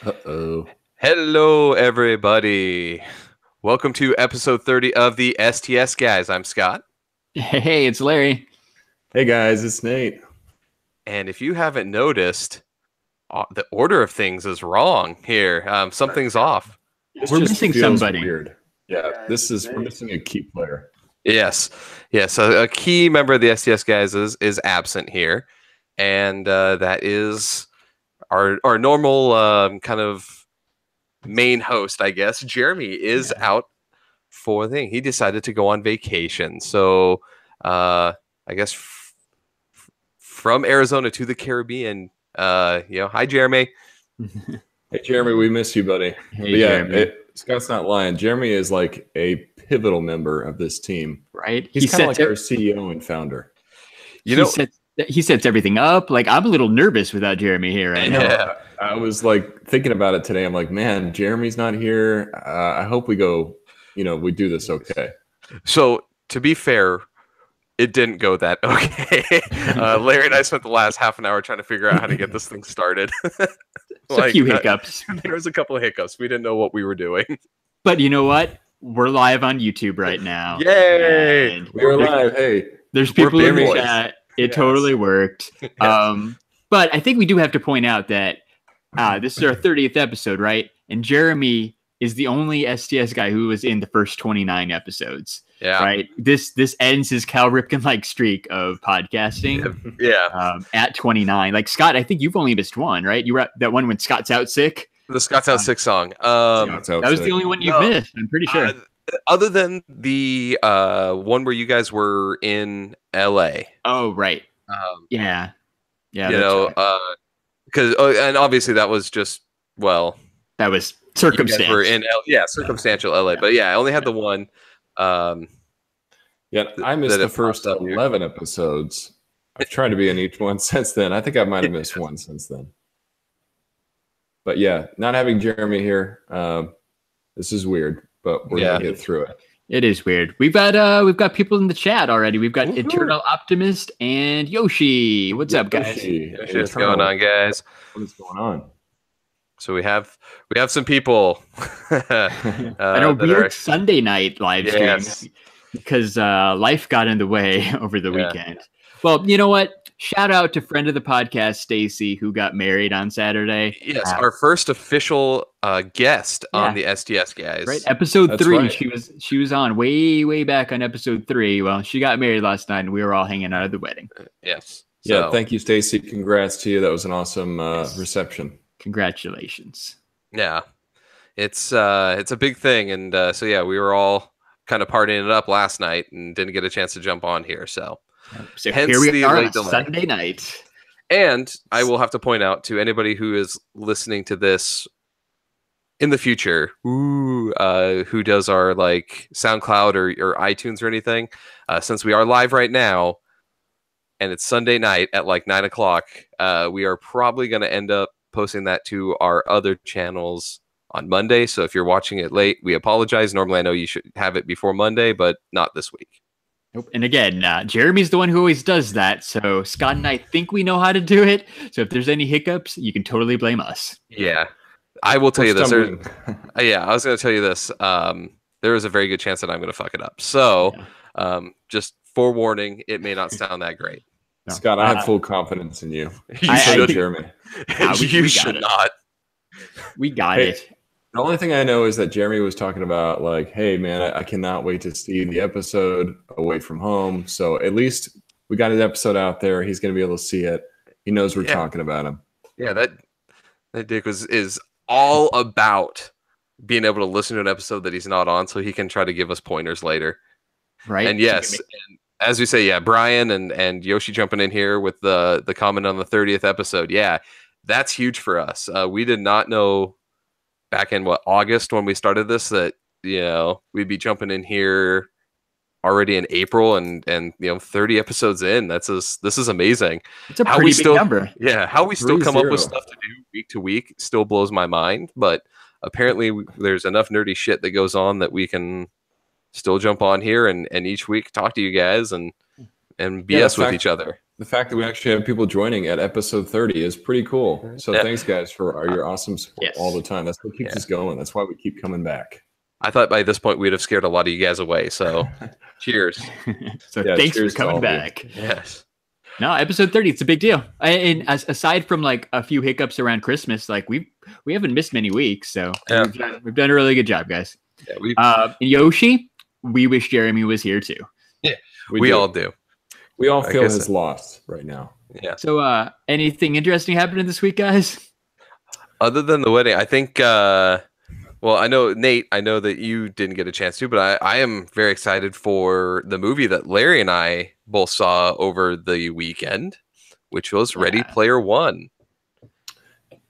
Uh-oh. Hello, everybody. Welcome to episode 30 of the STS guys. I'm Scott. Hey, it's Larry. Hey guys, it's Nate. And if you haven't noticed, the order of things is wrong here. Something's off. We're missing somebody. Weird. Yeah, we're missing a key player. Yes. A key member of the STS guys is absent here. And that is our normal kind of main host, I guess. Jeremy is out for the thing. He decided to go on vacation. So I guess from Arizona to the Caribbean. Hi Jeremy. Hey Jeremy, we miss you, buddy. Hey, Jeremy. Scott's not lying. Jeremy is like a pivotal member of this team. Right? He's kind of like our CEO and founder. He sets everything up. Like, I'm a little nervous without Jeremy here right now. I was like thinking about it today. I'm like, man, Jeremy's not here. I hope we do this okay. So to be fair, it didn't go that okay. Larry and I spent the last half an hour trying to figure out how to get this thing started. A few hiccups. There was a couple of hiccups. We didn't know what we were doing. But you know what? We're live on YouTube right now. Yay! We're live. Hey, there's people in the boys. chat. It totally worked. But I think we do have to point out that this is our 30th episode, right? And Jeremy is the only STS guy who was in the first 29 episodes. Yeah. Right. This ends his Cal Ripken-like streak of podcasting. Yeah. At 29. Like, Scott, I think you've only missed one, right? You were at that one when Scott's out sick. The Scott's Out Sick song. That was the only one you've missed, I'm pretty sure. Other than the one where you guys were in LA. Oh, right. Yeah. Because and obviously that was just that was circumstance. We're in circumstantial LA, but I only had the one. I missed the first 11 episodes. I've tried to be in each one since then. I think I might have missed one since then. But not having Jeremy here, this is weird, but we're gonna get through it. It is weird. We've got people in the chat already. We've got Eternal Optimist and Yoshi. What's up, guys? Yoshi, what's going on, guys? What is going on? So we have some people. I know, weird Sunday night live stream because life got in the way over the weekend. Well, you know what? Shout out to friend of the podcast, Stacy, who got married on Saturday. Yes, our first official guest on the STS guys. Right, episode 3. Right. She was on way back on episode 3. Well, she got married last night, and we were all hanging out at the wedding. Yes. So, thank you, Stacy. Congrats to you. That was an awesome reception. Congratulations. Yeah, it's a big thing, and we were all kind of partying it up last night and didn't get a chance to jump on here. So here we are on Sunday night. And I will have to point out to anybody who is listening to this in the future, who does our like SoundCloud or iTunes or anything, since we are live right now, and it's Sunday night at like 9 o'clock, we are probably going to end up posting that to our other channels on Monday. So if you're watching it late, we apologize. Normally, I know you should have it before Monday, but not this week. Nope. And again, Jeremy's the one who always does that. So Scott and I think we know how to do it. So if there's any hiccups, you can totally blame us. Yeah. I will tell you this. I was going to tell you this. There is a very good chance that I'm going to fuck it up. So just forewarning, it may not sound that great. No. Scott, I have full confidence in you. You should, Jeremy. You should not. We got it. The only thing I know is that Jeremy was talking about like, hey, man, I cannot wait to see the episode away from home. So at least we got an episode out there. He's going to be able to see it. He knows we're talking about him. Yeah, that dick is all about being able to listen to an episode that he's not on so he can try to give us pointers later. Right. And yes, and as we say, Brian and Yoshi jumping in here with the comment on the 30th episode. Yeah, that's huge for us. We did not know back in August when we started this that we'd be jumping in here already in April and 30 episodes in. This is amazing. It's a pretty big number. Yeah, how we still come up with stuff to do week to week still blows my mind. But apparently there's enough nerdy shit that goes on that we can still jump on here and each week talk to you guys and BS with each other. the fact that we actually have people joining at episode 30 is pretty cool. So thanks, guys, for your awesome support all the time. That's what keeps us going. That's why we keep coming back. I thought by this point we'd have scared a lot of you guys away. So cheers. So thanks for coming back. Yes. No, episode 30, it's a big deal. And aside from like a few hiccups around Christmas, like we haven't missed many weeks. So we've done a really good job, guys. Yeah, Yoshi, we wish Jeremy was here too. Yeah, we all do. We all feel his loss right now. Yeah. So anything interesting happening this week, guys? Other than the wedding, I think well, I know, Nate, I know that you didn't get a chance to, but I am very excited for the movie that Larry and I both saw over the weekend, which was Ready Player One.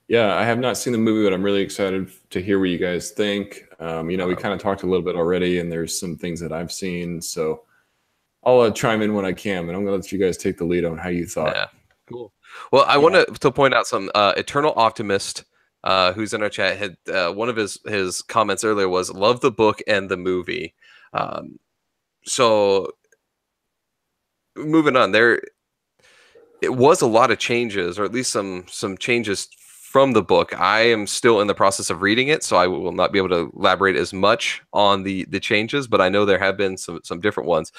Yeah, I have not seen the movie, but I'm really excited to hear what you guys think. We kind of talked a little bit already, and there's some things that I've seen. So I'll chime in when I can, but I'm going to let you guys take the lead on how you thought. Yeah, cool. Well, I want to point out some Eternal Optimist, who's in our chat, had one of his comments earlier was love the book and the movie. So moving on, it was a lot of changes, or at least some changes from the book. I am still in the process of reading it, so I will not be able to elaborate as much on the changes, but I know there have been some different ones.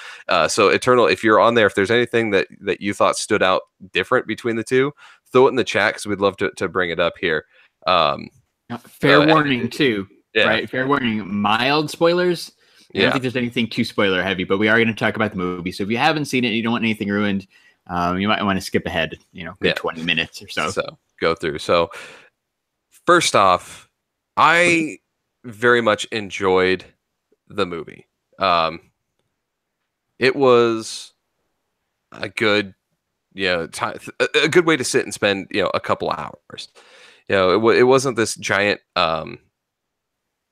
So Eternal, if you're on there, if there's anything that you thought stood out different between the two, throw it in the chat because we'd love to bring it up here. Fair warning too, right? Fair warning, mild spoilers. I don't think there's anything too spoiler heavy, but we are going to talk about the movie. So if you haven't seen it and you don't want anything ruined, you might want to skip ahead, 20 minutes or so. So go through. So first off, I very much enjoyed the movie. It was a good, time, a good way to sit and spend, a couple hours. It wasn't this giant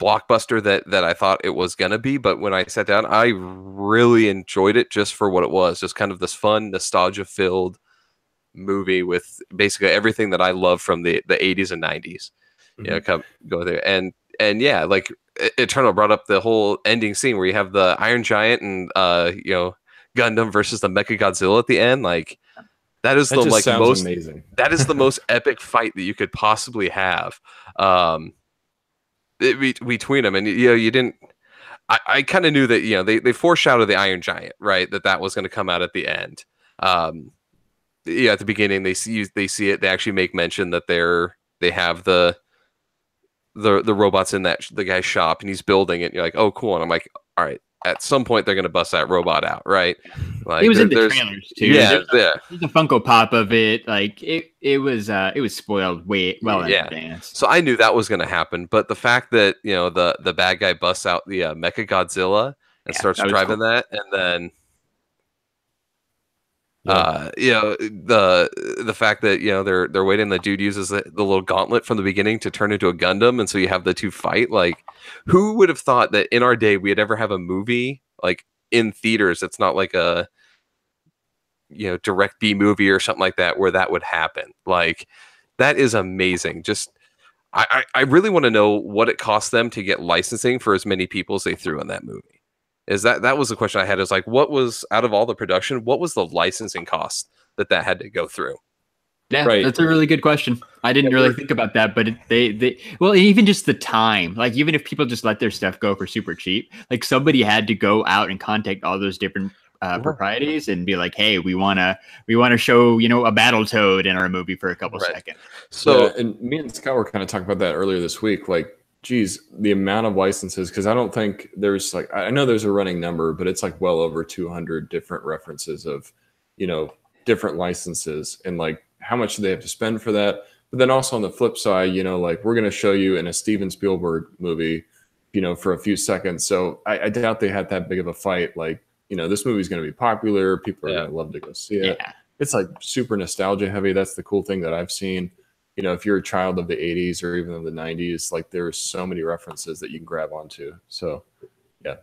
blockbuster that I thought it was gonna be, but when I sat down, I really enjoyed it just for what it was, just kind of this fun, nostalgia-filled movie with basically everything that I love from the 80s and 90s. Go there and like Eternal brought up the whole ending scene where you have the Iron Giant and Gundam versus the Mechagodzilla at the end. Like that is most amazing. That is the most epic fight that you could possibly have. Between them, and you didn't. I kind of knew that they foreshadowed the Iron Giant, right? That was going to come out at the end. At the beginning they see it. They actually make mention that they have the robots in the guy's shop, and he's building it. And you're like, oh, cool. And I'm like, all right. At some point, they're going to bust that robot out, right? Like it was in the trailers too. Yeah, there's a Funko Pop of it. Like it was spoiled well in advance. So I knew that was going to happen, but the fact that the bad guy busts out the Mechagodzilla and starts driving that, and then the fact that they're waiting, the dude uses the little gauntlet from the beginning to turn into a Gundam, and so you have the two fight. Like, who would have thought that in our day we'd ever have a movie like in theaters? It's not like a direct B movie or something like that where that would happen. Like, that is amazing. Just I really want to know what it cost them to get licensing for as many people as they threw in that movie. That was the question I had, is like, what was, out of all the production, what was the licensing cost that had to go through? Yeah, right. That's a really good question. I didn't really think about that, but well, even just the time, like even if people just let their stuff go for super cheap, like somebody had to go out and contact all those different proprieties and be like, hey, we want to show, a Battletoad in our movie for a couple seconds. So, and me and Scott were kind of talking about that earlier this week, like, geez, the amount of licenses, because I don't think there's like, I know there's a running number, but it's like well over 200 different references of, different licenses, and like how much do they have to spend for that? But then also on the flip side, like we're going to show you in a Steven Spielberg movie, for a few seconds. So I doubt they had that big of a fight. Like, this movie's going to be popular. People are going to love to go see it. Yeah. It's like super nostalgia heavy. That's the cool thing that I've seen. If you're a child of the 80s or even of the 90s, like there's so many references that you can grab onto. So, yeah,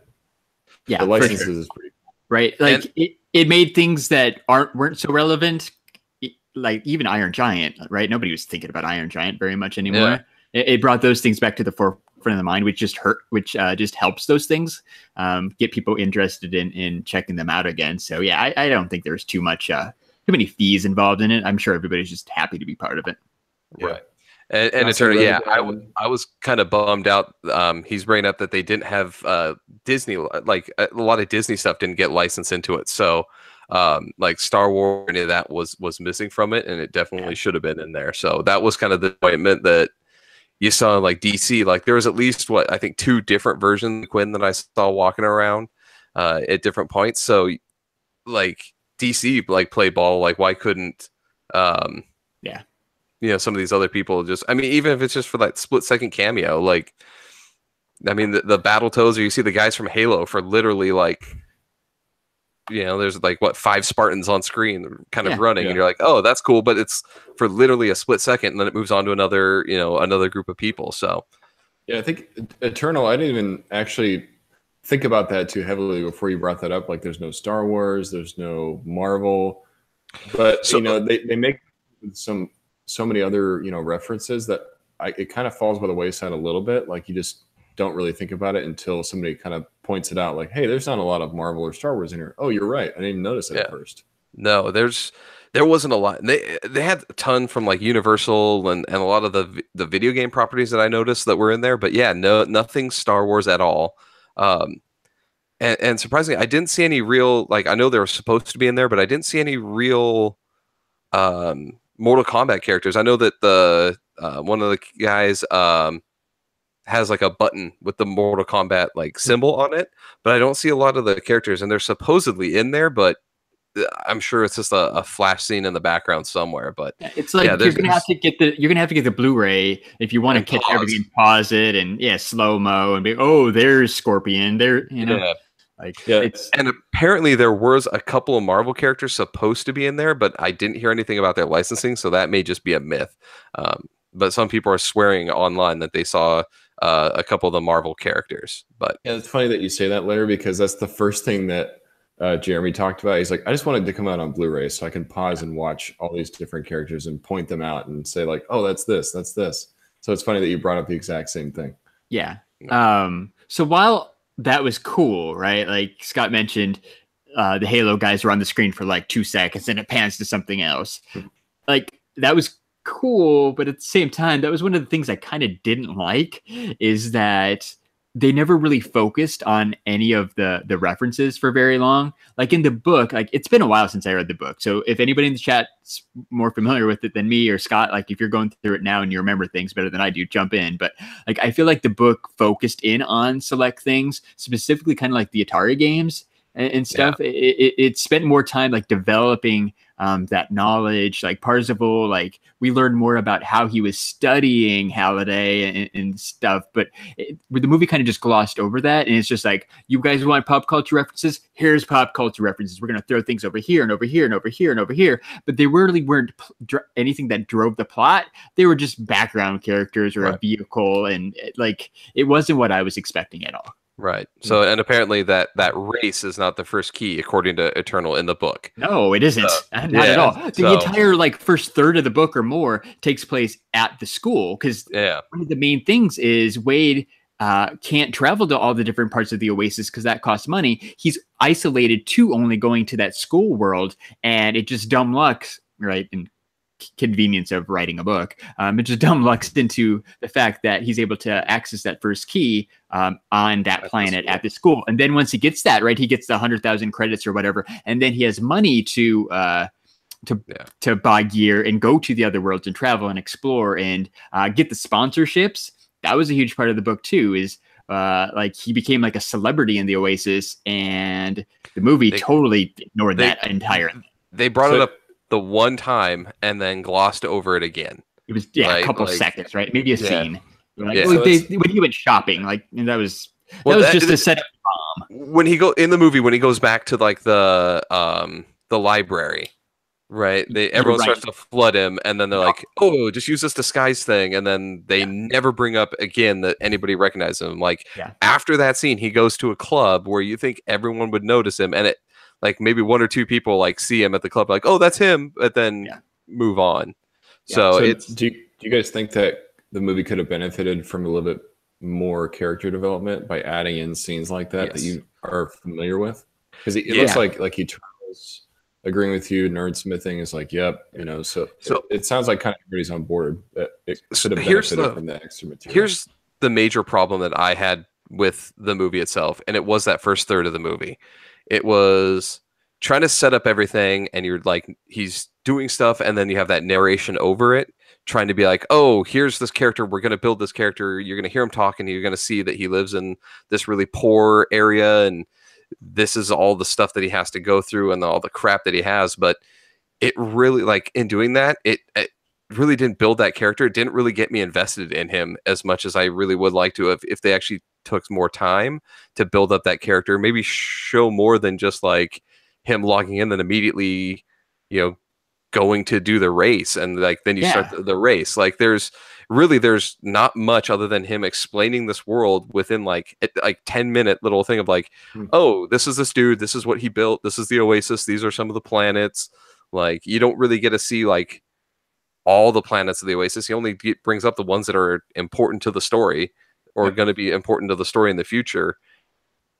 the licenses is pretty cool. Right. Like it made things that weren't so relevant, like even Iron Giant, right? Nobody was thinking about Iron Giant very much anymore. Yeah. It brought those things back to the forefront of the mind, which just helps those things get people interested in checking them out again. So, yeah, I don't think there's too much many fees involved in it. I'm sure everybody's just happy to be part of it. Right. And Eternal, yeah, I was kind of bummed out. He's bringing up that they didn't have Disney, like a lot of Disney stuff didn't get licensed into it. So like Star Wars, any of that was missing from it, and it definitely should have been in there. So that was kind of the disappointment that you saw in like DC. Like there was at least I think 2 different versions of Quinn that I saw walking around at different points. So like DC like play ball. Like why couldn't some of these other people just, I mean, even if it's just for that split-second cameo, like, I mean, the Battletoads, or you see the guys from Halo for literally, like, there's, like, 5 Spartans on screen kind of running, and you're like, oh, that's cool, but it's for literally a split second, and then it moves on to another group of people, so. Yeah, I think Eternal, I didn't even actually think about that too heavily before you brought that up. Like, there's no Star Wars, there's no Marvel, but, they make so many other references that it kind of falls by the wayside a little bit. Like you just don't really think about it until somebody kind of points it out. Like, hey, there's not a lot of Marvel or Star Wars in here. Oh, you're right. I didn't even notice it at first. No, there wasn't a lot. They had a ton from like Universal and a lot of the video game properties that I noticed that were in there. But yeah, nothing Star Wars at all. And surprisingly, I didn't see any real, like, I know they were supposed to be in there, but I didn't see any real Mortal Kombat characters. I know that the one of the guys has like a button with the Mortal Kombat like symbol on it, but I don't see a lot of the characters, and they're supposedly in there, but I'm sure it's just a flash scene in the background somewhere. But it's like you're gonna have to get the Blu-ray if you want to catch everything, pause it, and slow mo, and be there's Scorpion, there and apparently there was a couple of Marvel characters supposed to be in there, but I didn't hear anything about their licensing, so that may just be a myth. But some people are swearing online that they saw a couple of the Marvel characters. But yeah, it's funny that you say that, Larry, because that's the first thing that Jeremy talked about. He's like, I just wanted to come out on Blu-ray so I can pause and watch all these different characters and point them out and say like, oh, that's this, that's this. So it's funny that you brought up the exact same thing. Yeah. So while that was cool, right? Like Scott mentioned, the Halo guys were on the screen for like 2 seconds and it pans to something else. Like that was cool, but at the same time, that was one of the things I kind of didn't like, is that they never really focused on any of the references for very long. Like in the book, like it's been a while since I read the book. So if anybody in the chat's more familiar with it than me or Scott, like if you're going through it now and you remember things better than I do, jump in. But like I feel like the book focused in on select things, specifically kind of like the Atari games and stuff. Yeah. It spent more time like developing that knowledge. Like Parzival, like we learned more about how he was studying Halliday and stuff, but the movie kind of just glossed over that, and it's just like, you guys want pop culture references? Here's pop culture references. We're gonna throw things over here and over here and over here and over here, but they really weren't anything that drove the plot. They were just background characters or a vehicle, and it wasn't what I was expecting at all. Right. So, and apparently that race is not the first key, according to Eternal in the book. No, it isn't. Not at all. The entire first third of the book or more takes place at the school, because one of the main things is Wade can't travel to all the different parts of the Oasis because that costs money. He's isolated to only going to that school world, and it just dumb luck, right? And convenience of writing a book, it just dumb lucks into the fact that he's able to access that first key on that planet at the school. And then once he gets that, right, he gets the 100,000 credits or whatever, and then he has money to buy gear and go to the other worlds and travel and explore and get the sponsorships. That was a huge part of the book too, is like he became like a celebrity in the Oasis, and the movie totally ignored that entirely. They brought it up the one time and then glossed over it again. It was a couple seconds, right? Maybe a scene. When he went shopping, that was just a set bomb. When he in the movie, when he goes back to like the library, right? Everyone starts to flood him, and then they're like, "Oh, just use this disguise thing," and then they never bring up again that anybody recognizes him. Like after that scene, he goes to a club where you think everyone would notice him, and it. Like maybe 1 or 2 people like see him at the club, like, oh, that's him, but then move on. Yeah. So it's. Do you guys think that the movie could have benefited from a little bit more character development by adding in scenes like that that you are familiar with? Because it looks like he travels agreeing with you. Nerdsmithing is like, yep, So it sounds like kind of everybody's on board. That it should have benefited from the extra material. Here's the major problem that I had with the movie itself, and it was that first third of the movie. It was trying to set up everything, and you're like, he's doing stuff, and then you have that narration over it, trying to be like, oh, here's this character, we're going to build this character, you're going to hear him talk, and you're going to see that he lives in this really poor area, and this is all the stuff that he has to go through and all the crap that he has. But it really, like, in doing that, it really didn't build that character. It didn't really get me invested in him as much as I really would like to have if they actually took more time to build up that character, maybe show more than just like him logging in and immediately, going to do the race. And like, then you start the race. Like there's not much other than him explaining this world within like 10-minute little thing of like, oh, this is this dude. This is what he built. This is the Oasis. These are some of the planets. Like you don't really get to see like all the planets of the Oasis. He only brings up the ones that are important to the story or going to be important to the story in the future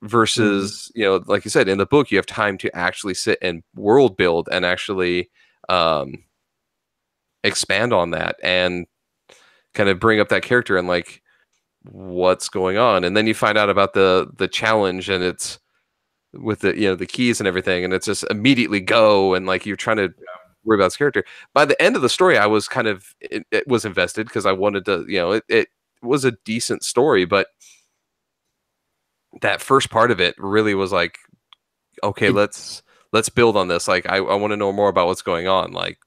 versus, like you said, in the book, you have time to actually sit and world build and actually expand on that and kind of bring up that character and like what's going on. And then you find out about the challenge and it's with the, the keys and everything. And it's just immediately go. And like, you're trying to worry about this character. By the end of the story, I was kind of, it was invested because I wanted to, it was a decent story, but that first part of it really was like, okay, let's build on this. Like, I want to know more about what's going on. Like,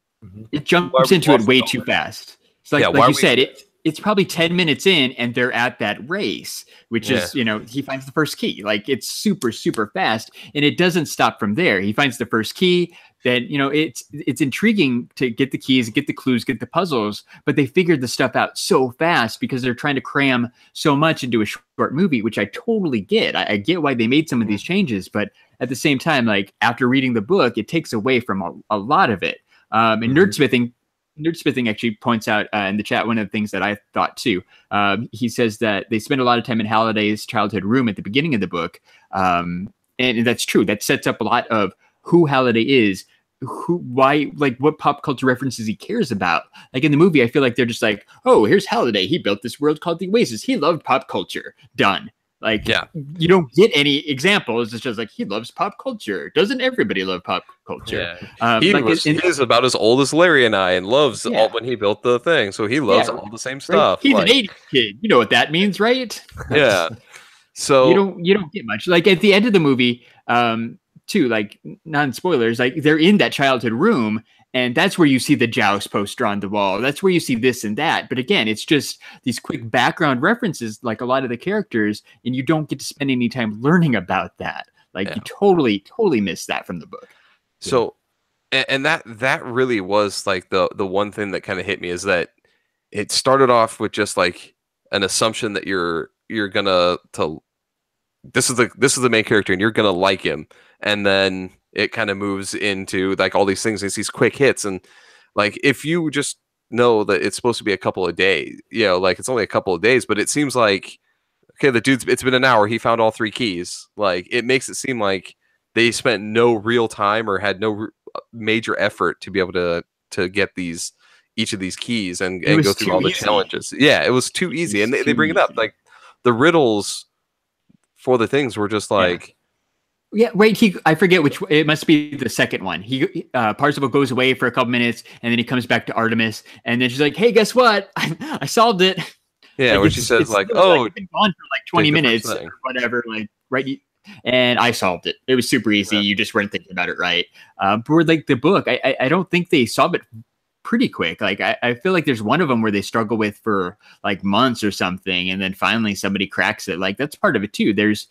it jumps into it way too fast. It's like, like you said, it's probably 10 minutes in and they're at that race, which is, he finds the first key. Like it's super, super fast. And it doesn't stop from there. He finds the first key. Then, it's intriguing to get the keys, get the clues, get the puzzles, but they figured the stuff out so fast because they're trying to cram so much into a short movie, which I totally get. I get why they made some of these changes, but at the same time, like after reading the book, it takes away from a lot of it. And Nerdsmithing actually points out in the chat one of the things that I thought too. He says that they spend a lot of time in Halliday's childhood room at the beginning of the book. And that's true. That sets up a lot of who Halliday is, why, like what pop culture references he cares about. Like in the movie, I feel like they're just like, oh, here's Halliday. He built this world called the Oasis. He loved pop culture. Done. Like, you don't get any examples. It's just like, he loves pop culture. Doesn't everybody love pop culture? Yeah. He is about as old as Larry and I and loves all when he built the thing. So he loves all the same stuff. He's an 80s kid. You know what that means, right? Yeah. So you don't get much. Like at the end of the movie, too, like non-spoilers, like they're in that childhood room and that's where you see the Joust poster on the wall. That's where you see this and that. But again, it's just these quick background references, like a lot of the characters, and you don't get to spend any time learning about that. Like you totally miss that from the book. So, and that really was like the one thing that kind of hit me is that it started off with just like an assumption that you're gonna this is the main character and you're gonna like him, and then it kind of moves into like all these things. It's these quick hits. And like, if you just know that it's supposed to be a couple of days, like it's only a couple of days, but it seems like, okay, it's been an hour. He found all 3 keys. Like it makes it seem like they spent no real time or had no major effort to be able to get each of these keys and go through all the challenges. Yeah. It was too easy. And they bring it up like the riddles for the things were just like, yeah, wait. I forget which. It must be the second one. Parzival goes away for a couple minutes, and then he comes back to Artemis, and then she's like, "Hey, guess what? I solved it." Yeah, like, where she says like, "Oh, I've been gone for like 20 minutes or whatever." Like, right? And I solved it. It was super easy. You just weren't thinking about it right. But like the book, I don't think they solved it pretty quick. Like I feel like there's one of them where they struggle with for like months or something, and then finally somebody cracks it. Like that's part of it too. There's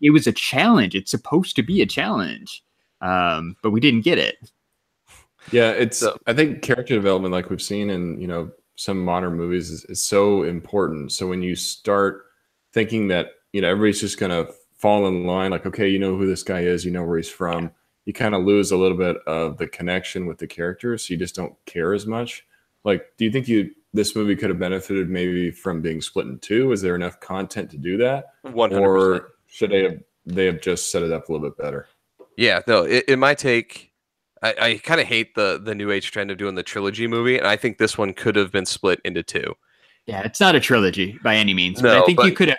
it was a challenge. It's supposed to be a challenge, but we didn't get it. Yeah, it's I think character development, like we've seen in some modern movies, is so important. So when you start thinking that everybody's just gonna fall in line, like, okay, you know who this guy is, you know where he's from, you kind of lose a little bit of the connection with the characters, so you just don't care as much. Like, do you think this movie could have benefited maybe from being split in 2? Is there enough content to do that? 100%. Or should they have just set it up a little bit better? Yeah, no, in my take, I kind of hate the new age trend of doing the trilogy movie, and I think this one could have been split into two. Yeah, it's not a trilogy by any means, but I think you could have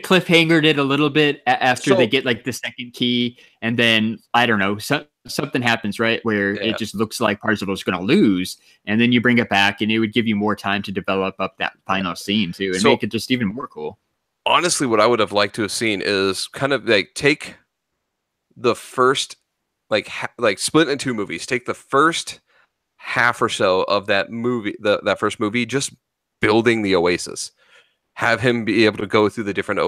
cliffhangered it a little bit after they get like the second key, and then I don't know, something happens, right, where it just looks like Parzival's going to lose, and then you bring it back, and it would give you more time to develop up that final scene too, and make it just even more cool. Honestly, what I would have liked to have seen is kind of like take the first like split in two movies. Take the first half or so of that movie, that first movie, just building the Oasis. Have him be able to go through the different,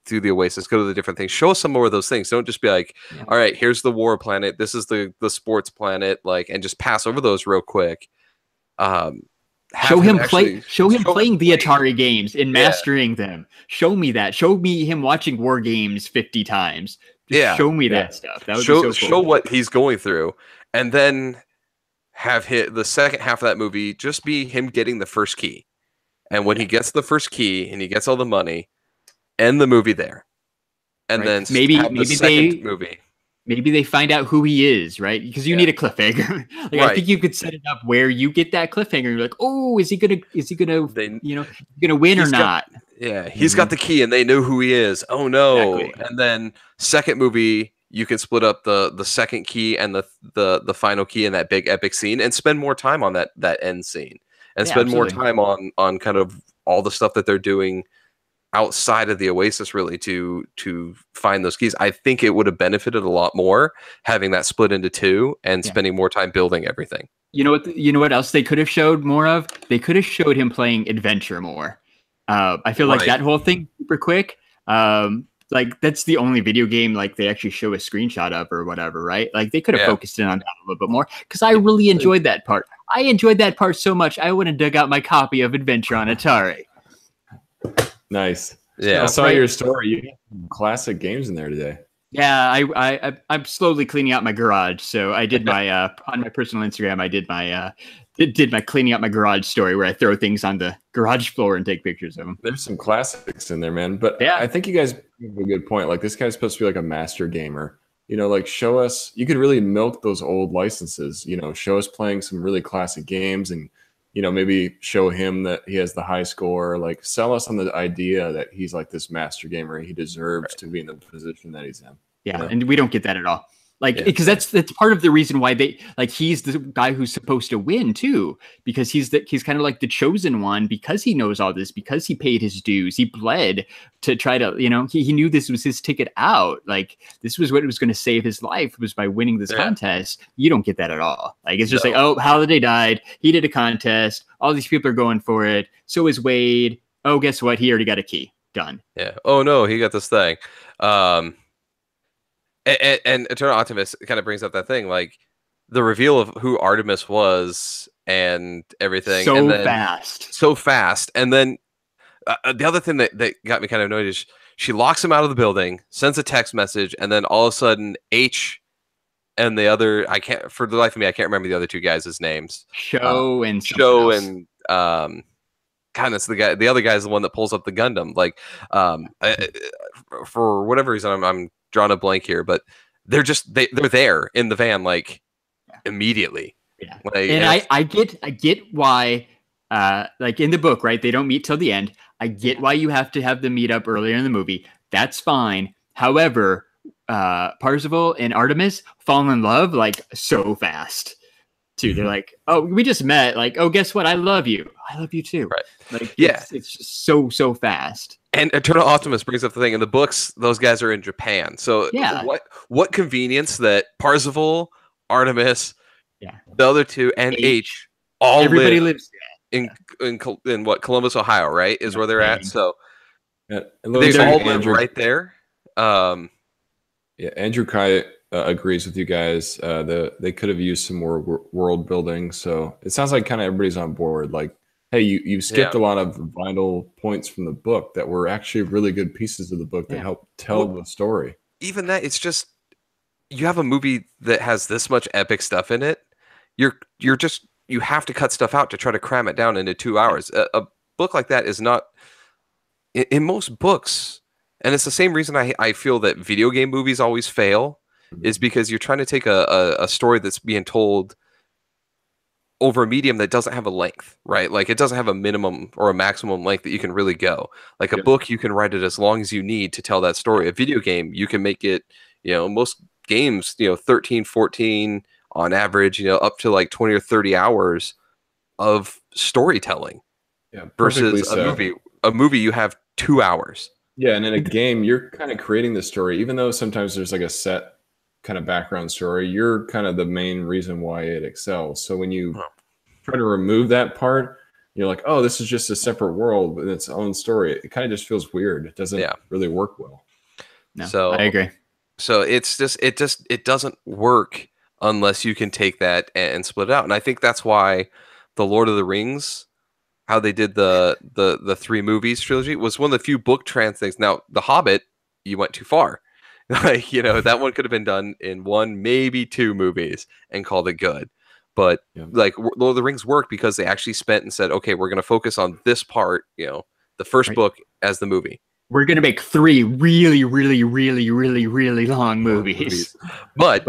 through the Oasis, go to the different things. Show us some more of those things. Don't just be like, all right, here's the war planet. This is the sports planet, and just pass over those real quick. Show him playing the Atari games and mastering them. Show me that. Show me him watching War Games 50 times. Just show me that stuff. That would be so cool. Show what he's going through, and then have the second half of that movie just be him getting the first key. And when he gets the first key and he gets all the money, end the movie there, and then maybe they find out who he is, right? Because you need a cliffhanger. I think you could set it up where you get that cliffhanger. You're like, oh, is he gonna win or not? He's got the key, and they know who he is. Oh no! Exactly. And then second movie, you can split up the second key and the final key in that big epic scene, and spend more time on that end scene. And spend more time on kind of all the stuff that they're doing outside of the Oasis, really, to find those keys. I think it would have benefited a lot more having that split into two and spending more time building everything. You know what else they could have showed more of? They could have showed him playing Adventure more. I feel like that whole thing super quick. Like that's the only video game like they actually show a screenshot of or whatever, right? Like they could have focused in on that a little bit more because I really enjoyed that part. I enjoyed that part so much I went and dug out my copy of Adventure on Atari. Nice. Yeah, I saw your story. You have classic games in there today. Yeah, I'm slowly cleaning out my garage. So I did my on my personal Instagram. I did my cleaning out my garage story where I throw things on the garage floor and take pictures of them. There's some classics in there, man. But I think you guys have a good point. Like this guy's supposed to be like a master gamer. Like show us. You could really milk those old licenses. Show us playing some really classic games, and maybe show him that he has the high score. Like sell us on the idea that he's like this master gamer and he deserves to be in the position that he's in. Yeah, and we don't get that at all. Because that's part of the reason why he's the guy who's supposed to win too, because he's kind of like the chosen one because he knows all this, because he paid his dues, he bled to try to, he knew this was his ticket out. Like this was what was going to save his life was by winning this contest. You don't get that at all. Like it's just like, oh, Halliday died. He did a contest. All these people are going for it. So is Wade. Oh, guess what? He already got a key. Done. Yeah. Oh no, he got this thing. And Eternal Optimist kind of brings up that thing, like the reveal of who Artemis was and everything. So fast. And then the other thing that got me kind of annoyed is she locks him out of the building, sends a text message, and then all of a sudden H and the other, for the life of me, I can't remember the other two guys' names. Show and kind of the other guy is the one that pulls up the Gundam. Like for whatever reason, I'm drawing a blank here, but they're there in the van immediately. Yeah. And I get why in the book, right, they don't meet till the end. I get why you have to have them meet up earlier in the movie. That's fine. However, Parzival and Artemis fall in love so fast too. They're like, oh, we just met. Like, oh, guess what? I love you. I love you too. Right. It's just so fast. And Eternal Optimist brings up the thing in the books. Those guys are in Japan. So what convenience that Parzival, Artemis, the other two, and H all everybody lives in what, Columbus, Ohio, right? Is where they're at. So they all live right there. Andrew Kai agrees with you guys. They could have used some more world building. So it sounds like kind of everybody's on board. Like, hey, you skipped a lot of vital points from the book that were actually really good pieces of the book that help tell the story. Even that, it's just, you have a movie that has this much epic stuff in it. You have to cut stuff out to try to cram it down into 2 hours. A book like that is not, in most books, and it's the same reason I feel that video game movies always fail, is because you're trying to take a story that's being told over a medium that doesn't have a length, right? Like it doesn't have a minimum or a maximum length that you can really go. Like a book, you can write it as long as you need to tell that story. A video game, you can make it, most games, 13, 14 on average, up to like 20 or 30 hours of storytelling. Yeah, versus a movie you have 2 hours. Yeah, and in a game, you're kind of creating the story, even though sometimes there's like a set kind of background story. You're kind of the main reason why it excels. So when you try to remove that part, you're like, oh, this is just a separate world with its own story. It kind of just feels weird. It doesn't really work well. No, so I agree. So it doesn't work unless you can take that and split it out. And I think that's why the Lord of the Rings, how they did the 3 movies trilogy, was one of the few book trans things. Now, The Hobbit, you went too far. Like, that one could have been done in 1, maybe 2 movies and called it good. But like Lord of the Rings worked because they actually spent and said, okay, we're going to focus on this part, the first book as the movie. We're going to make 3 really, really, really, really, really long movies. But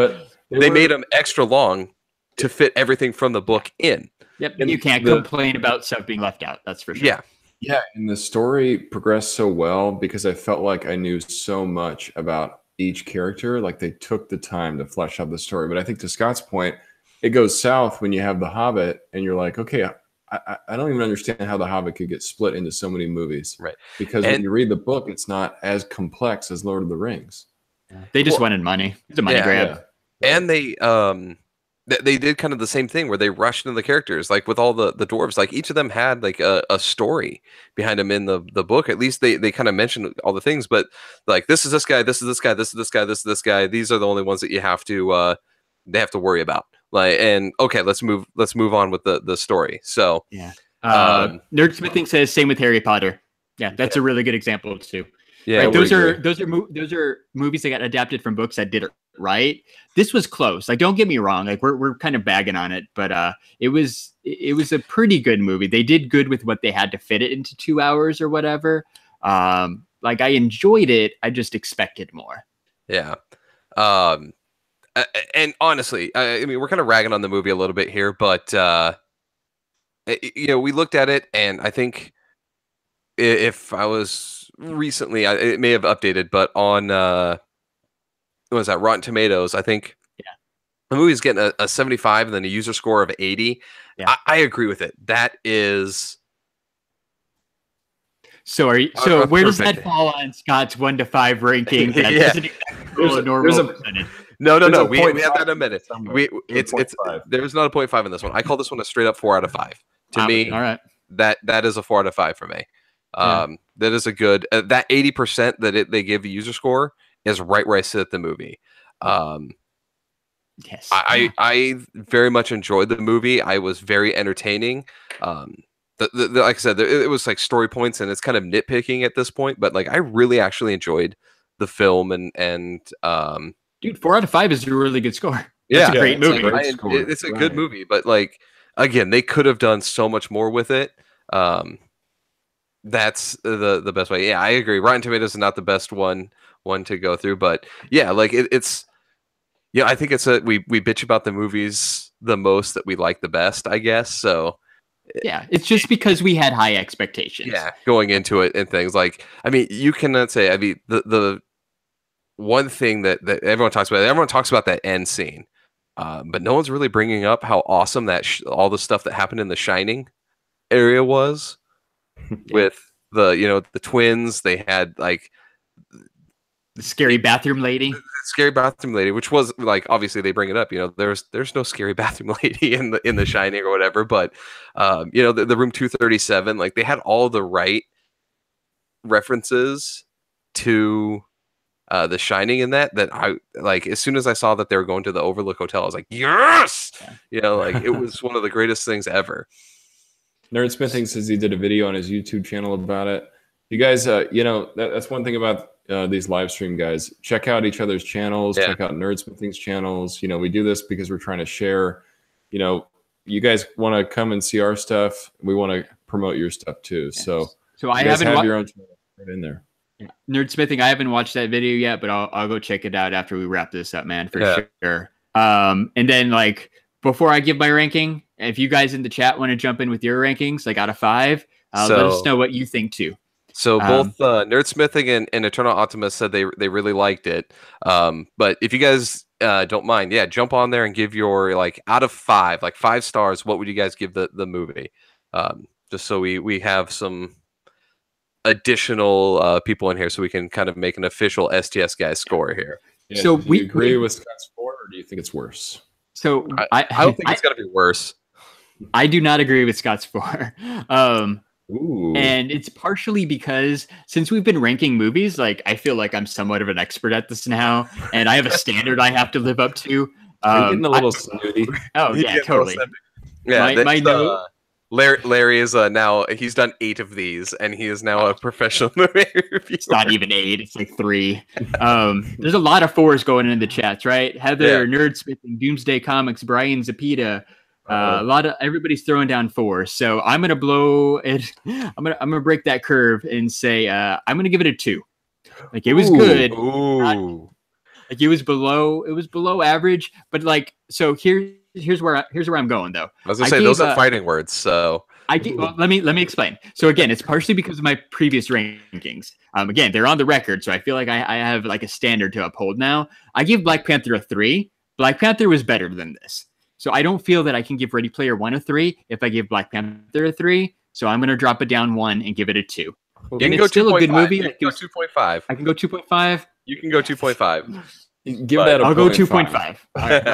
they made them extra long to fit everything from the book in. Yep, and you can't complain about stuff being left out. That's for sure. Yeah. Yeah, and the story progressed so well because I felt like I knew so much about each character. Like they took the time to flesh out the story. But I think to Scott's point, it goes south when you have The Hobbit and you're like, okay, I don't even understand how The Hobbit could get split into so many movies. Right. Because when you read the book, it's not as complex as Lord of the Rings. They just wanted money. It's a money grab. Yeah. And they did kind of the same thing where they rushed into the characters, like with all the dwarves. Like each of them had like a story behind them in the book. At least they kind of mentioned all the things, but like this is this guy, this is this guy, this is this guy, this is this guy. These are the only ones that you have to they have to worry about. Like, and okay, let's move on with the story. So Nerdsmithing says same with Harry Potter. Yeah, that's a really good example too. Yeah, right? Those are movies that got adapted from books that did it right. This was close. Like, don't get me wrong. Like, we're kind of bagging on it, but it was a pretty good movie. They did good with what they had to fit it into 2 hours or whatever. Like, I enjoyed it. I just expected more. Yeah. And honestly, I mean, we're kind of ragging on the movie a little bit here, but we looked at it, and I think if I was recently, it may have updated, but on what was that, Rotten Tomatoes, I think the movie's getting a 75 and then a user score of 80. Yeah. I agree with it. That is. So where does that fall on Scott's 1 to 5 ranking? That doesn't exactly a normal percentage. No. We have that in a minute. It's there's not a 0.5 in this one. I call this one a straight up 4 out of 5. To me, all right, that is a 4 out of 5 for me. That is a good that 80% that they give a user score is right where I sit at the movie. Yes, I very much enjoyed the movie. I was very entertaining. Like I said, it was like story points, and it's kind of nitpicking at this point, but like I really actually enjoyed the film and dude, 4 out of 5 is a really good score. Yeah, it's a great movie. It's a good movie, but like again, they could have done so much more with it. That's the best way. Yeah, I agree. Rotten Tomatoes is not the best one to go through, but yeah, like it's I think it's we bitch about the movies the most that we like the best, I guess. So yeah, it's just because we had high expectations. Yeah, going into it and things like, I mean, you cannot say, I mean, the one thing that everyone talks about that end scene, but no one's really bringing up how awesome that all the stuff that happened in the Shining area was. With the twins. They had like the scary bathroom lady. The scary bathroom lady, which was like, obviously they bring it up. There's no scary bathroom lady in the Shining or whatever, but the room 237, like they had all the right references to the Shining in that I like. As soon as I saw that they were going to the Overlook Hotel, I was like, yes, like it was one of the greatest things ever. Nerdsmithing says he did a video on his YouTube channel about it. You guys, that's one thing about these live stream guys. Check out each other's channels. Yeah. Check out Nerdsmithing's channels. We do this because we're trying to share. You guys want to come and see our stuff. We want to promote your stuff too. Yes. So I haven't have your own channel right in there. Nerdsmithing. I haven't watched that video yet, but I'll go check it out after we wrap this up, man, for sure. And then like before I give my ranking, if you guys in the chat want to jump in with your rankings, like out of 5, let us know what you think too. So both Nerdsmithing and Eternal Optimist said they really liked it. But if you guys don't mind, jump on there and give your like out of 5, like 5 stars. What would you guys give the movie? Just so we have some additional people in here, so we can kind of make an official STS guys score here. Yeah, so do you agree with Scott's score, or do you think it's worse? So I don't think it's gonna be worse. I do not agree with Scott's score. Ooh. And it's partially because since we've been ranking movies, like I feel like I'm somewhat of an expert at this now, and I have a standard I have to live up to. Are you getting a little snooty? Oh yeah, totally. Yeah, my note. Larry is now, he's done 8 of these, and he is now a professional movie reviewer. It's not even 8, it's like 3. There's a lot of 4s going in the chats, right? Heather, Nerdsmithing, Doomsday Comics, Brian Zapita. A lot of everybody's throwing down 4. So I'm gonna blow it. I'm gonna break that curve and say I'm gonna give it a 2. Like it was good. Like it was below average, but like so here's where I'm going though. I was gonna say those are fighting words, so well, let me explain. So again, it's partially because of my previous rankings. Again, they're on the record, so I feel like I have like a standard to uphold now. I give Black Panther a 3. Black Panther was better than this. So I don't feel that I can give Ready Player One a 3 if I give Black Panther a 3. So I'm gonna drop it down 1 and give it a 2. You can go still 2. a good movie. You can go 2.5. I can go 2.5. You can go 2.5. Give that a I'll go 2.5. Right,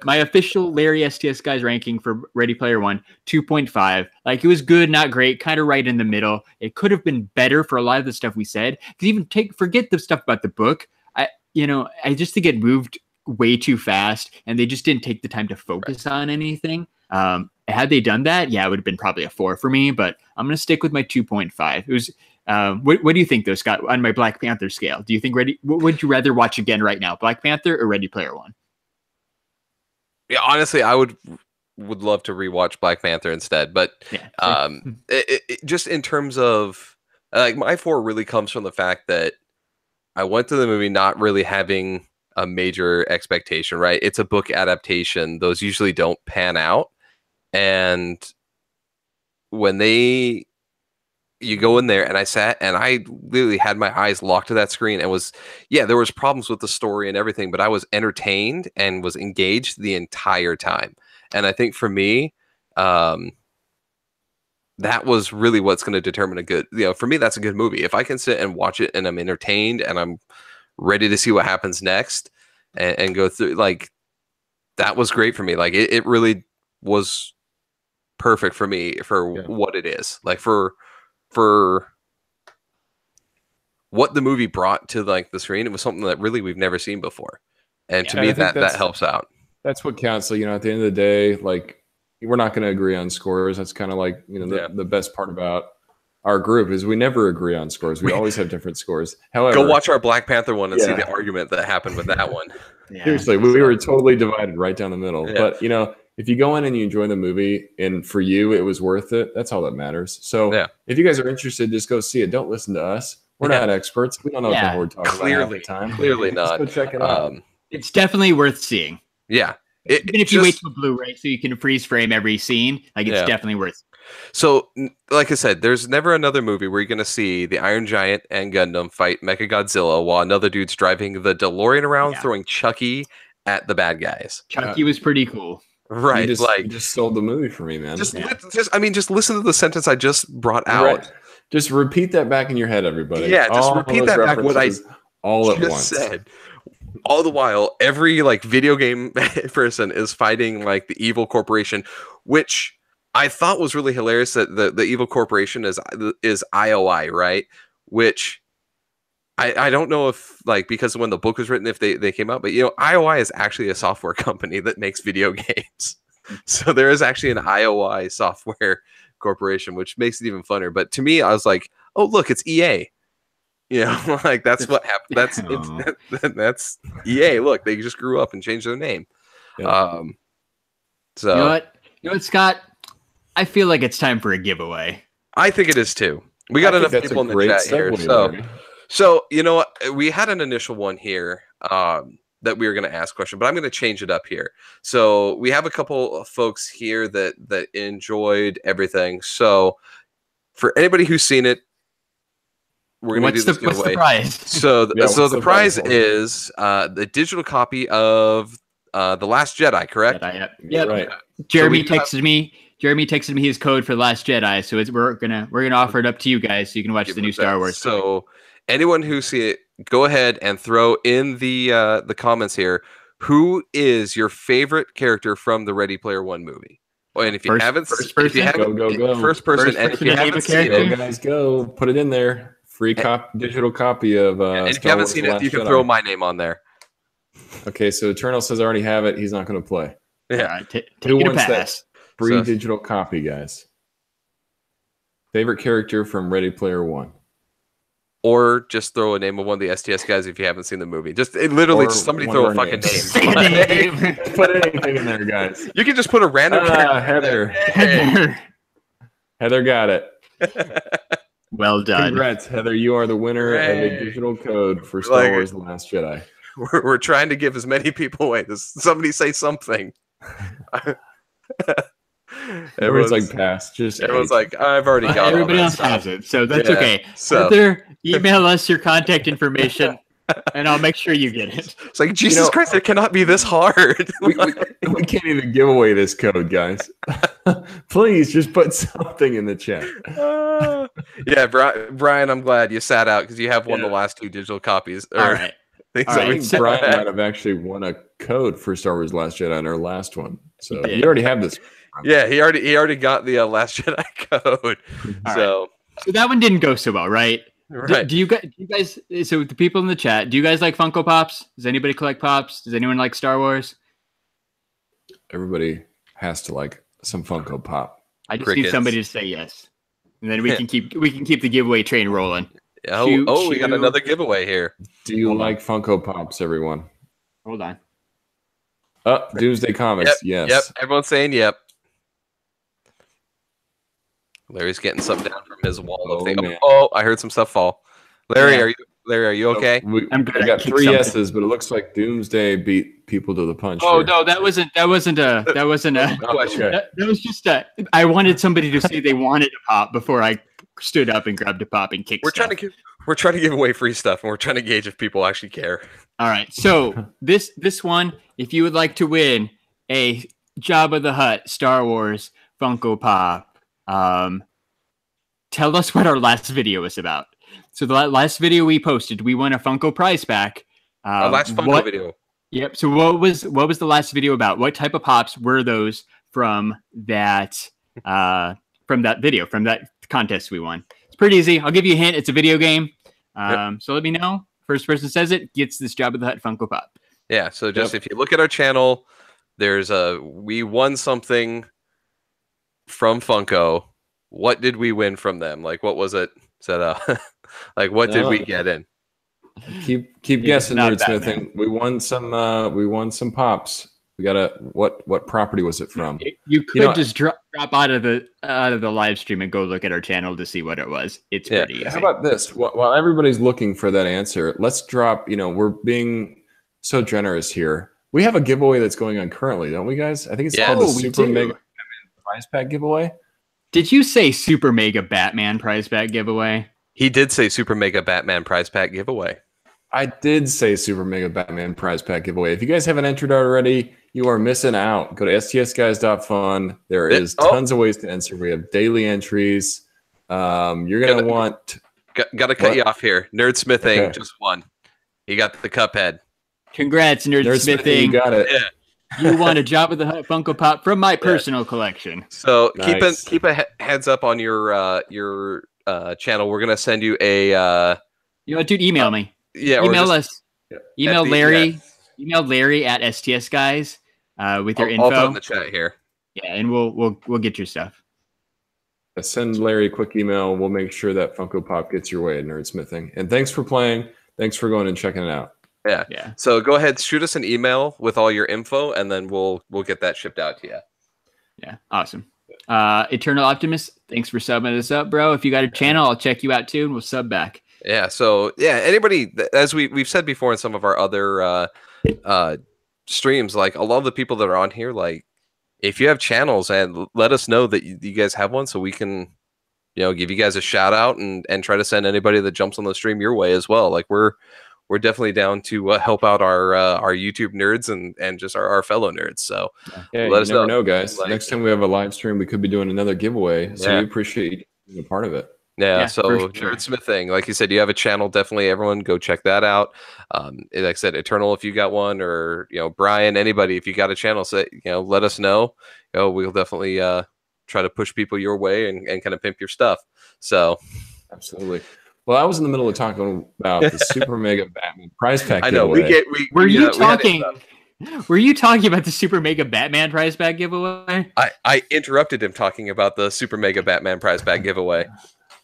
my official Larry STS guys ranking for Ready Player One, 2.5. Like it was good, not great, kind of right in the middle. It could have been better for a lot of the stuff we said. Because even forget the stuff about the book. I just think it moved way too fast, and they just didn't take the time to focus on anything. Had they done that, it would have been probably a 4 for me. But I'm gonna stick with my 2.5. It was. What do you think, though, Scott, on my Black Panther scale? Do you think what would you rather watch again right now, Black Panther or Ready Player One? Yeah, honestly, I would love to rewatch Black Panther instead. But just in terms of like my 4 really comes from the fact that I went to the movie not really having a major expectation. Right, it's a book adaptation; those usually don't pan out, and when you go in there, and I sat and I literally had my eyes locked to that screen, and there was problems with the story and everything, but I was entertained and was engaged the entire time. And I think for me, that was really what's going to determine a good, for me, that's a good movie. If I can sit and watch it and I'm entertained and I'm ready to see what happens next and go through, like, that was great for me. Like it really was perfect for me for what it is, like for what the movie brought to like the screen. It was something that really we've never seen before, and to me that helps out. That's what counts. So, at the end of the day, like we're not going to agree on scores. That's kind of like the best part about our group is we never agree on scores. We always have different scores. However, go watch our Black Panther one and see the argument that happened with that one. Seriously, we were totally divided right down the middle. But if you go in and you enjoy the movie and for you it was worth it, that's all that matters. So if you guys are interested, just go see it. Don't listen to us. We're not experts. We don't know what the hell we're talking about half the time. Clearly not. Just go check it out. It's definitely worth seeing. Yeah. Even if you wait till Blu-ray so you can freeze frame every scene, like it's definitely worth it. So, like I said, there's never another movie where you're going to see the Iron Giant and Gundam fight Mechagodzilla while another dude's driving the DeLorean around throwing Chucky at the bad guys. Chucky was pretty cool. Right, you just sold the movie for me, man. Just listen to the sentence I just brought out. Right. Just repeat that back in your head, everybody. Yeah, just repeat that back. What I all at once said. All the while, every like video game person is fighting like the evil corporation, which I thought was really hilarious. That the evil corporation is IOI, right? Which I don't know if like because when the book was written, if they came out, but IOI is actually a software company that makes video games. So there is actually an IOI software corporation, which makes it even funner. But to me, I was like, oh look, it's EA. Like that's what happened. That's EA. Look, they just grew up and changed their name. Yeah. So you know what, Scott? I feel like it's time for a giveaway. I think it is too. We got enough people in the chat here. So So, you know what? We had an initial one here that we were going to ask question, but I'm going to change it up here. So we have a couple of folks here that enjoyed everything. So for anybody who's seen it, we're going to do this giveaway. What's the prize? So, the prize is the digital copy of The Last Jedi, correct? Yep. Right. Jeremy texted me his code for Last Jedi, so we're gonna offer it up to you guys so you can watch the new Star Wars. So anyone who see it, go ahead and throw in the comments here. Who is your favorite character from the Ready Player One movie? Well, and if you haven't, first person, go. First person, and if you haven't seen it, guys, go put it in there. Free digital copy of. And if you haven't seen it, you can throw my name on there. Okay, so Eternal says I already have it. He's not going to play. Yeah, take it a pass. Free digital copy, guys. Favorite character from Ready Player One. Or just throw a name of one of the STS guys if you haven't seen the movie. Just somebody throw a fucking name. Put anything in there, guys. You can just put a random Heather. Heather got it. Well done. Congrats, Heather. You are the winner of a digital code for Star Wars The Last Jedi. We're trying to give as many people away. Does somebody say something? Everyone's like, pass. Everyone's like, I've already got it. Everybody else has it, so that's okay. So Heather, email us your contact information, and I'll make sure you get it. It's like, Jesus Christ, it cannot be this hard. we can't even give away this code, guys. Please just put something in the chat. Yeah, Brian, I'm glad you sat out because you have won the last 2 digital copies. All right. I think Brian might have actually won a code for Star Wars Last Jedi in our last one. So you already have this. Yeah, he already got the Last Jedi code. So that one didn't go so well, right? Right. Do you guys? So the people in the chat, do you guys like Funko Pops? Does anybody collect Pops? Does anyone like Star Wars? Everybody has to like some Funko Pop. I just need somebody to say yes, and then we can keep the giveaway train rolling. We got another giveaway here. Do you like Funko Pops, everyone? Hold on. Doomsday Comics. Yes. Yep. Everyone's saying yep. Larry's getting something down from his wall of things. Oh, I heard some stuff fall. Larry, are you okay? I'm good. I got 3 yeses, but it looks like Doomsday beat people to the punch. Oh no, that wasn't a question. That was just I wanted somebody to say they wanted a pop before I stood up and grabbed a pop and kicked. We're trying to give away free stuff, and we're trying to gauge if people actually care. All right, so this one, if you would like to win a Jabba the Hutt Star Wars Funko Pop, tell us what our last video was about. So the last video we posted, we won a Funko prize pack. Our last Funko video. Yep. So what was the last video about? What type of pops were those from that video, from that contest we won? It's pretty easy. I'll give you a hint. It's a video game. So let me know. First person says it gets this Jabba the Hutt Funko Pop. Yeah. So just if you look at our channel, we won something from Funko. What did we win from them? Like, what was it? Like, what did we get in? Keep guessing, Nerdsmithing. We won some pops. We got what property was it from? You could just drop out of the live stream and go look at our channel to see what it was. It's pretty easy. How about this? While everybody's looking for that answer, let's drop. We're being so generous here. We have a giveaway that's going on currently, don't we, guys? I think it's called the Super Mega Prize Pack giveaway. Did you say Super Mega Batman Prize Pack giveaway? He did say Super Mega Batman Prize Pack giveaway. I did say Super Mega Batman Prize Pack giveaway. If you guys haven't entered already, you are missing out. Go to stsguys.fun. There is tons of ways to enter. We have daily entries. You're gonna want. Got to cut you off here. Nerdsmithing just won. He got the Cuphead. Congrats, Nerdsmithing. You got it. Yeah. You won a Jabba the Hutt Funko Pop from my personal collection. So keep a heads up on your channel. We're gonna send you a. Dude, email me. Yeah, email us. Email Larry. Email Larry at STS Guys with your info. I'll put in the chat here. Yeah, and we'll get your stuff. Send Larry a quick email. We'll make sure that Funko Pop gets your way at Nerdsmithing. And thanks for playing. Thanks for going and checking it out. Yeah. So go ahead, shoot us an email with all your info, and then we'll get that shipped out to you. Yeah, awesome. Eternal Optimist, thanks for subbing us up, bro. If you got a channel, I'll check you out too, and we'll sub back. Yeah. So yeah, anybody, as we've said before in some of our other streams, like a lot of the people that are on here, like if you have channels, and let us know that you guys have one, so we can, give you guys a shout out and try to send anybody that jumps on the stream your way as well. Like we're definitely down to help out our YouTube nerds and just our fellow nerds. So yeah, let us know, guys. Like, next time we have a live stream, we could be doing another giveaway. So we appreciate you being a part of it. Yeah, so sure. Nerdsmithing, like you said, you have a channel. Definitely, everyone go check that out. Like I said, Eternal, if you got one, or Brian, anybody, if you got a channel, say let us know. We'll definitely try to push people your way and kind of pimp your stuff. So, absolutely. Well, I was in the middle of talking about the Super Mega Batman prize pack. I know giveaway. Were you talking about the Super Mega Batman prize pack giveaway? I interrupted him talking about the Super Mega Batman prize pack giveaway.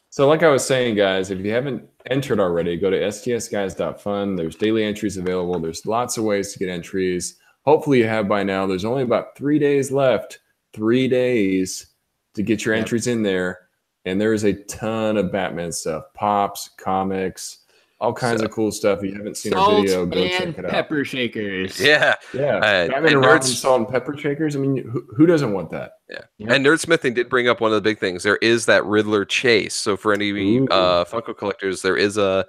So like I was saying, guys, if you haven't entered already, go to stsguys.fun. There's daily entries available. There's lots of ways to get entries. Hopefully you have by now. There's only about 3 days left. 3 days to get your entries in there. And there is a ton of Batman stuff. Pops, comics, all kinds of cool stuff. If you haven't seen our video, go check it out. Pepper shakers. Yeah. Batman and Robin salt and pepper shakers. I mean, who doesn't want that? Yeah. Yep. And Nerdsmithing did bring up one of the big things. There is that Riddler chase. So for any Funko collectors, there is the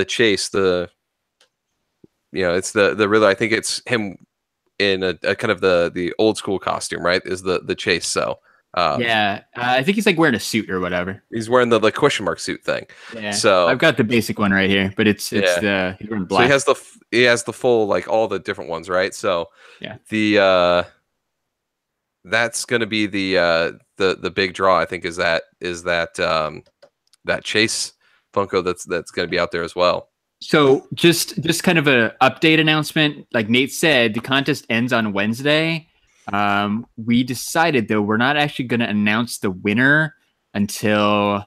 chase. It's the Riddler. I think it's him in a kind of the old school costume, right? Is the chase. So I think he's like wearing a suit or whatever. He's wearing the question mark suit thing. Yeah. So I've got the basic one right here, but it's he's wearing black. So he has the full, like all the different ones, right? So that's going to be the big draw. I think is that chase Funko that's going to be out there as well. So just kind of a update announcement. Like Nate said, the contest ends on Wednesday. We decided though we're not actually going to announce the winner until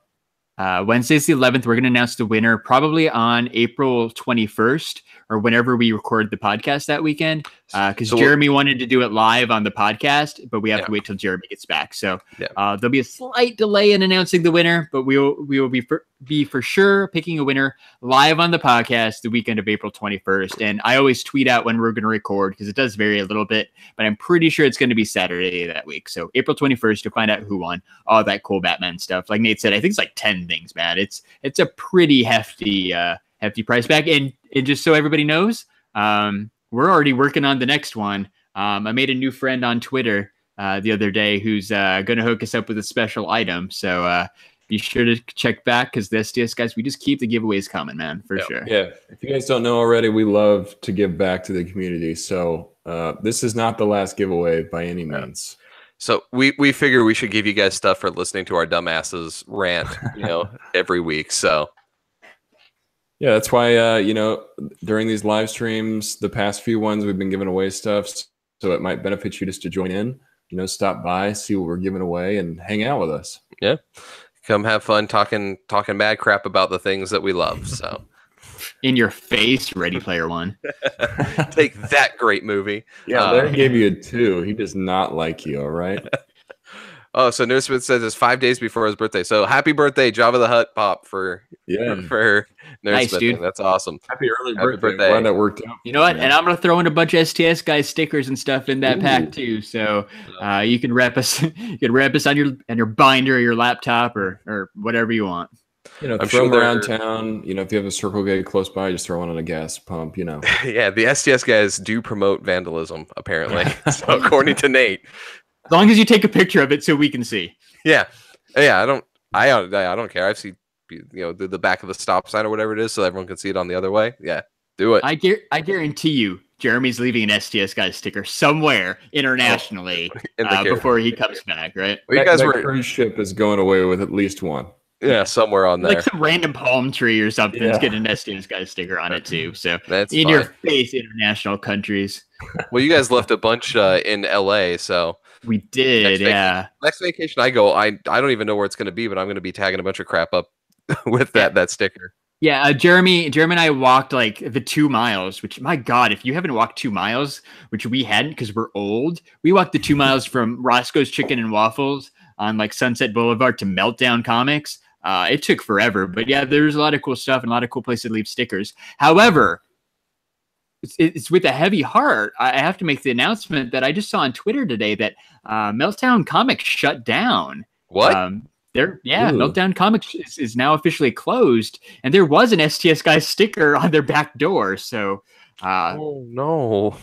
Wednesday's the 11th. We're going to announce the winner probably on April 21st or whenever we record the podcast that weekend. Because Jeremy wanted to do it live on the podcast, but we have to wait till Jeremy gets back. So there'll be a slight delay in announcing the winner, but we will be for sure picking a winner live on the podcast the weekend of April 21st. And I always tweet out when we're going to record because it does vary a little bit, but I'm pretty sure it's going to be Saturday that week. So April 21st to find out who won all that cool Batman stuff. Like Nate said, I think it's like 10 things, man. It's a pretty hefty price pack. And just so everybody knows, we're already working on the next one. I made a new friend on Twitter the other day who's going to hook us up with a special item. So be sure to check back because the STS guys, we just keep the giveaways coming, man, for sure. Yeah. If you guys don't know already, we love to give back to the community. So this is not the last giveaway by any means. So we figure we should give you guys stuff for listening to our dumbasses rant, every week. So yeah, that's why during these live streams, the past few ones, we've been giving away stuff. So it might benefit you just to join in, stop by, see what we're giving away, and hang out with us. Yeah, come have fun talking mad crap about the things that we love. So in your face, Ready Player One. Take that, great movie. Yeah, Larry gave you a 2. He does not like you. All right. Oh, so Nerdsmith says it's 5 days before his birthday. So happy birthday, Java the Hutt Pop for Nerdsmith. Nice, dude. That's awesome. Happy early birthday. Glad that worked out. You know what? And I'm gonna throw in a bunch of STS guys stickers and stuff in that pack too. So you can wrap us. You can wrap us on your binder or your laptop or whatever you want. I'm throw them around town. If you have a Circle K close by, just throw one on a gas pump. Yeah, the STS guys do promote vandalism apparently. So according to Nate. As long as you take a picture of it so we can see. Yeah. I don't care. I've seen the back of the stop sign or whatever it is, so everyone can see it on the other way. Yeah, do it. I guarantee you, Jeremy's leaving an STS guy sticker somewhere internationally before he comes back. Right? Well, that cruise ship is going away with at least one. Yeah, somewhere on there. Like some random palm tree or something. It's getting an STS guy sticker on it too. So that's in fine. your face, international countries. Well, you guys left a bunch in LA, so. We did, Next vacation I go, I don't even know where it's going to be, but I'm going to be tagging a bunch of crap up with that sticker. Yeah, Jeremy and I walked like the 2 miles, which, my God, if you haven't walked 2 miles, which we hadn't because we're old, we walked the 2 miles from Roscoe's Chicken and Waffles on like Sunset Boulevard to Meltdown Comics. it took forever. But yeah, there's a lot of cool stuff and a lot of cool places to leave stickers. However, it's with a heavy heart. I have to make the announcement that I just saw on Twitter today that Meltdown Comics shut down. What? Meltdown Comics is now officially closed, and there was an STS Guys sticker on their back door. So, oh no.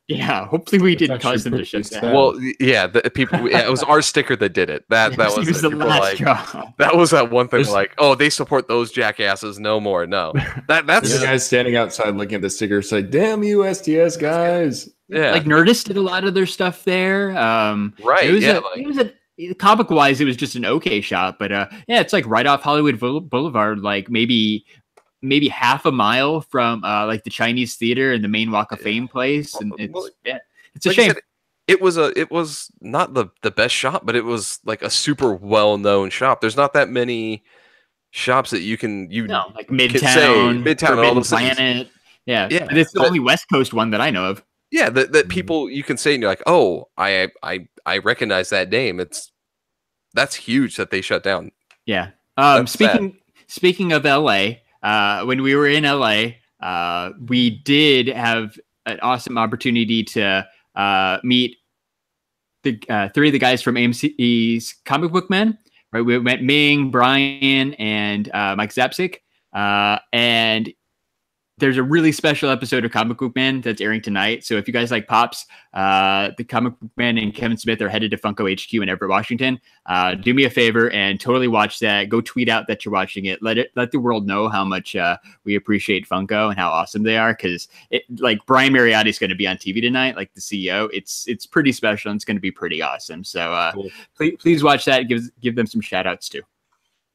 Yeah, hopefully we didn't cause them to shut down. Well, yeah, it was our sticker that did it. That was the last job. That was that one thing. Like, oh, they support those jackasses no more. No, that's the guys standing outside looking at the sticker, say, "Damn you, STS guys!" Yeah, like Nerdist did a lot of their stuff there. Right? It was a comic wise, it was just an okay shop, but it's like right off Hollywood Boulevard, like maybe half a mile from like the Chinese theater and the main Walk of Fame place, and it's a shame. It was not the best shop, but it was like a super well known shop. There's not that many shops that you can like Midtown, all those Planet. Things. Yeah. It's the only West Coast one that I know of. Yeah, that people you can say and you're like, oh, I recognize that name. That's huge that they shut down. Yeah. Speaking of LA. When we were in LA, we did have an awesome opportunity to meet the three of the guys from AMC's Comic Book Men. Right, we met Ming, Brian, and Mike Zapsik. And there's a really special episode of Comic Book Man that's airing tonight. So if you guys like Pops, the Comic Book Man and Kevin Smith are headed to Funko HQ in Everett, Washington. Do me a favor and totally watch that. Go tweet out that you're watching it. Let the world know how much we appreciate Funko and how awesome they are. Because like Brian Mariotti is going to be on TV tonight, like the CEO. It's pretty special and it's going to be pretty awesome. So cool. please watch that. Give them some shout outs too.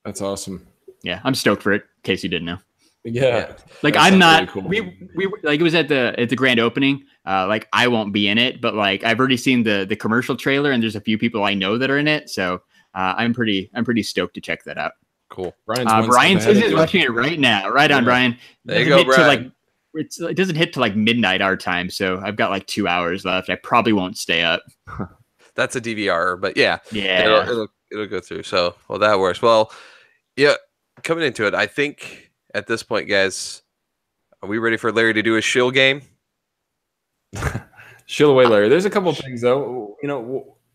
That's awesome. Yeah, I'm stoked for it. In case you didn't know. Yeah, like I'm not. Really cool. We like it was at the grand opening. Like I won't be in it, but like I've already seen the commercial trailer, and there's a few people I know that are in it. So I'm pretty stoked to check that out. Cool. Brian says he's watching it right now. Right on, Brian. There you go, Brian. It doesn't hit to like midnight our time, so I've got like 2 hours left. I probably won't stay up. That's a DVR, but yeah, it'll go through. So that works. Well, yeah, coming into it, I think. At this point, guys, are we ready for Larry to do a shill game? Shill away, Larry. There's a couple of things, though.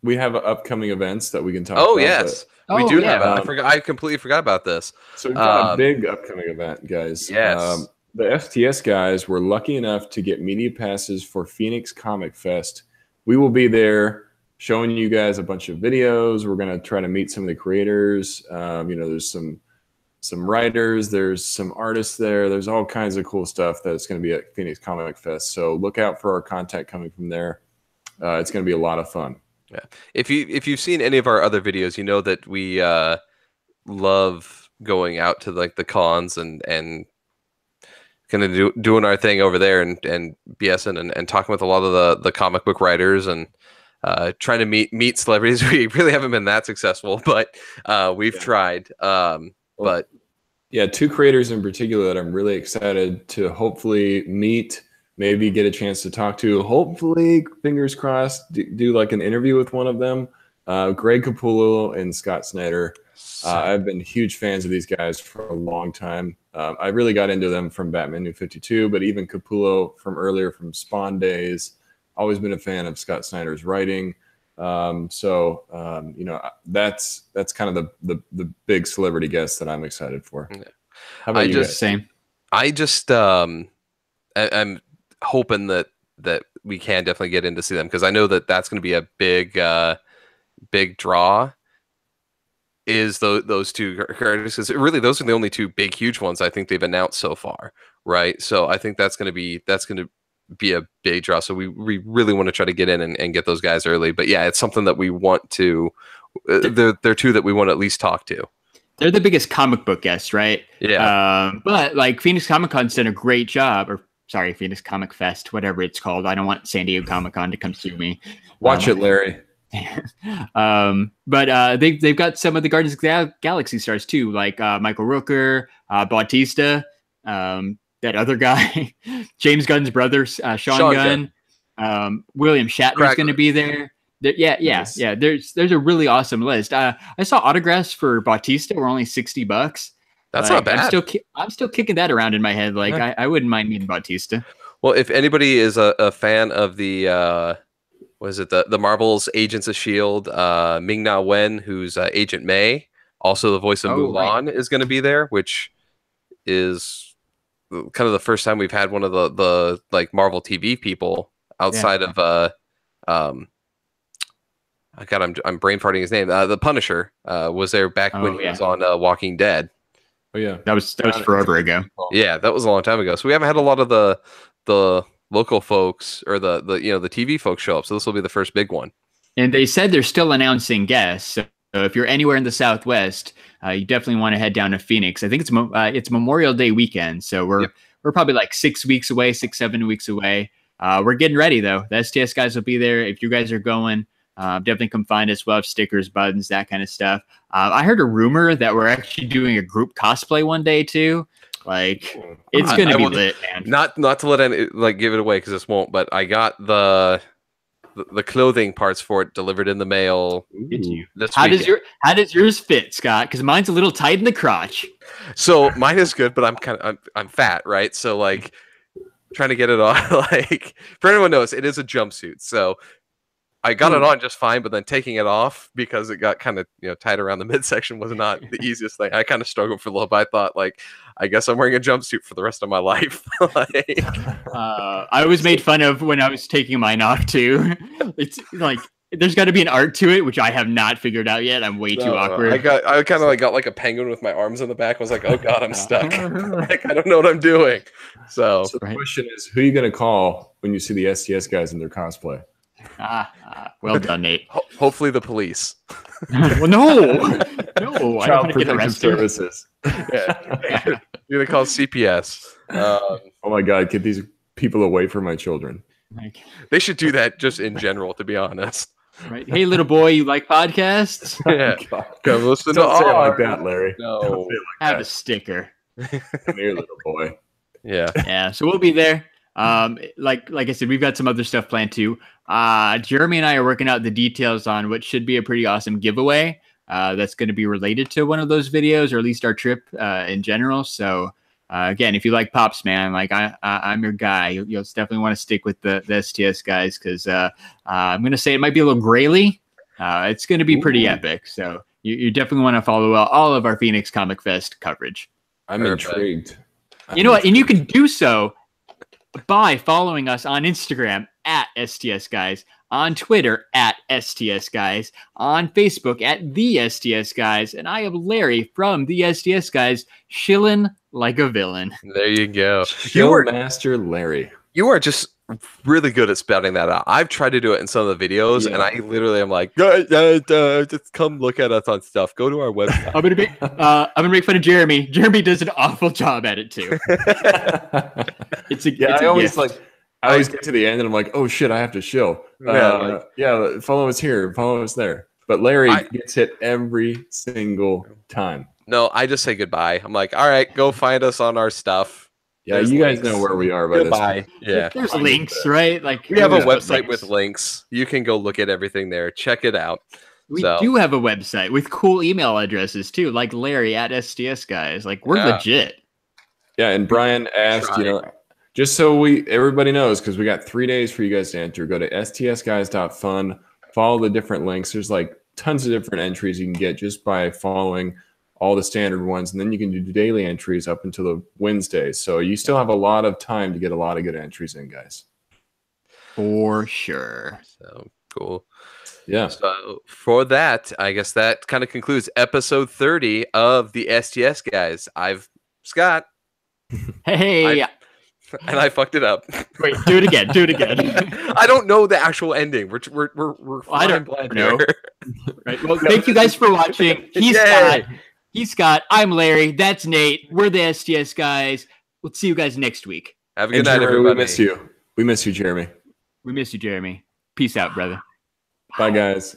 We have upcoming events that we can talk about. Oh, yes. We do have. I completely forgot about this. So we've got a big upcoming event, guys. Yes. The STS guys were lucky enough to get media passes for Phoenix Comic Fest. We will be there showing you guys a bunch of videos. We're going to try to meet some of the creators. There's some writers, there's some artists there. There's all kinds of cool stuff that's going to be at Phoenix Comic Fest. So look out for our content coming from there. It's going to be a lot of fun. Yeah. If you've seen any of our other videos, you know that we love going out to like the cons and kind of doing our thing over there and BSing and talking with a lot of the comic book writers and trying to meet celebrities. We really haven't been that successful, but we've tried. But yeah, two creators in particular that I'm really excited to hopefully meet, maybe get a chance to talk to, hopefully, fingers crossed, do like an interview with one of them. Greg Capullo and Scott Snyder. I've been huge fans of these guys for a long time. I really got into them from Batman New 52, but even Capullo from earlier from Spawn days. Always been a fan of Scott Snyder's writing. That's kind of the big celebrity guest that I'm excited for. Yeah. How about you guys? Same. I'm hoping that we can definitely get in to see them because I know that's going to be a big draw. Is those two characters? Because really, those are the only two big, huge ones I think they've announced so far, right? So I think that's going to be a big draw. So we really want to try to get in and get those guys early. But yeah, it's something that we want to. They're two that we want to at least talk to. They're the biggest comic book guests, right? Yeah. But like Phoenix Comic Con's done a great job, or sorry, Phoenix Comic Fest, whatever it's called. I don't want San Diego Comic Con to come sue me. Watch it, Larry. But they've got some of the Guardians of the Galaxy stars too, like Michael Rooker, Bautista, that other guy, James Gunn's brother, Sean Gunn. William Shatner's going to be there. Yeah. There's a really awesome list. I saw autographs for Bautista were only $60. That's not bad. I'm still kicking that around in my head. Like I wouldn't mind meeting Bautista. Well, if anybody is a fan of the the Marvel's Agents of S.H.I.E.L.D., Ming-Na Wen, who's Agent May, also the voice of Mulan, is going to be there, which is kind of the first time we've had one of the like Marvel TV people outside of I'm brain farting his name. The Punisher was there back when he was on Walking Dead. Oh yeah, that was forever ago. Yeah, that was a long time ago. So we haven't had a lot of the local folks or the TV folks show up. So this will be the first big one. And they said they're still announcing guests. So if you're anywhere in the Southwest, you definitely want to head down to Phoenix. I think it's Memorial Day weekend, so we're probably like 6 weeks away, 7 weeks away. We're getting ready though. The STS guys will be there. If you guys are going, definitely come find us. We'll have stickers, buttons, that kind of stuff. I heard a rumor that we're actually doing a group cosplay one day too. Like it's gonna be lit, man. Not to let any give it away because this won't. But I got the clothing parts for it delivered in the mail. How does yours fit, Scott? Because mine's a little tight in the crotch. So mine is good, but I'm fat, right? So trying to get it on. For anyone knows, it is a jumpsuit. So I got it on just fine, but then taking it off because it got kind of tight around the midsection was not the easiest thing. I kind of struggled for a little bit. I thought I guess I'm wearing a jumpsuit for the rest of my life. I was made fun of when I was taking mine off too. It's like there's got to be an art to it, which I have not figured out yet. I'm way too awkward. I kind of got like a penguin with my arms on the back. I was like, oh god, I'm stuck. I don't know what I'm doing. So the question is, who are you going to call when you see the STS guys in their cosplay? Well done, Nate. Hopefully the police. Well, no, Child Protective Services. Yeah. You're gonna call CPS. Oh my god, get these people away from my children. They should do that just in general, to be honest. Right. Hey, little boy, you like podcasts? Yeah. Come listen Don't say it like that, Larry. No. Have a sticker. Come here, little boy. Yeah. Yeah. So we'll be there. Like I said, we've got some other stuff planned too. Jeremy and I are working out the details on what should be a pretty awesome giveaway. That's going to be related to one of those videos, or at least our trip in general. So again, if you like Pops, man, I'm your guy. You'll definitely want to stick with the STS guys because I'm going to say it might be a little grayly. It's going to be pretty epic. So you definitely want to follow all of our Phoenix Comic Fest coverage. I'm intrigued. You know what? And you can do so by following us on Instagram at STS Guys, on Twitter at STS Guys, on Facebook at The STS Guys, and I am Larry from The STS Guys, shilling like a villain. There you go. Master Larry. You are just really good at spelling that out. I've tried to do it in some of the videos, and I literally am like, just come look at us on stuff. Go to our website. I'm gonna make fun of Jeremy. Jeremy does an awful job at it too. I always get to the end and I'm like, oh shit, I have to shill. Follow us here, follow us there. But Larry gets hit every single time. No, I just say goodbye. I'm like, all right, go find us on our stuff. Yeah, you guys know where we are by this point. Yeah. There's links, right? Like we have a website with links. You can go look at everything there. Check it out. We do have a website with cool email addresses too, like Larry at STS Guys. Like we're legit. Yeah, and Brian asked, just so everybody knows, because we got 3 days for you guys to enter. Go to stsguys.fun, follow the different links. There's tons of different entries you can get just by following all the standard ones, and then you can do daily entries up until the Wednesdays. So you still have a lot of time to get a lot of good entries in, guys. For sure. So cool. Yeah. So for that, I guess that kind of concludes episode 30 of the STS Guys. I've Scott. Hey. And I fucked it up. Wait, do it again. I don't know the actual ending. We're I don't know. Right. Well, thank you guys for watching. He's Scott. I'm Larry. That's Nate. We're the STS Guys. We'll see you guys next week. Have a good night, everybody. We miss you. We miss you, Jeremy. We miss you, Jeremy. Peace out, brother. Bye, guys.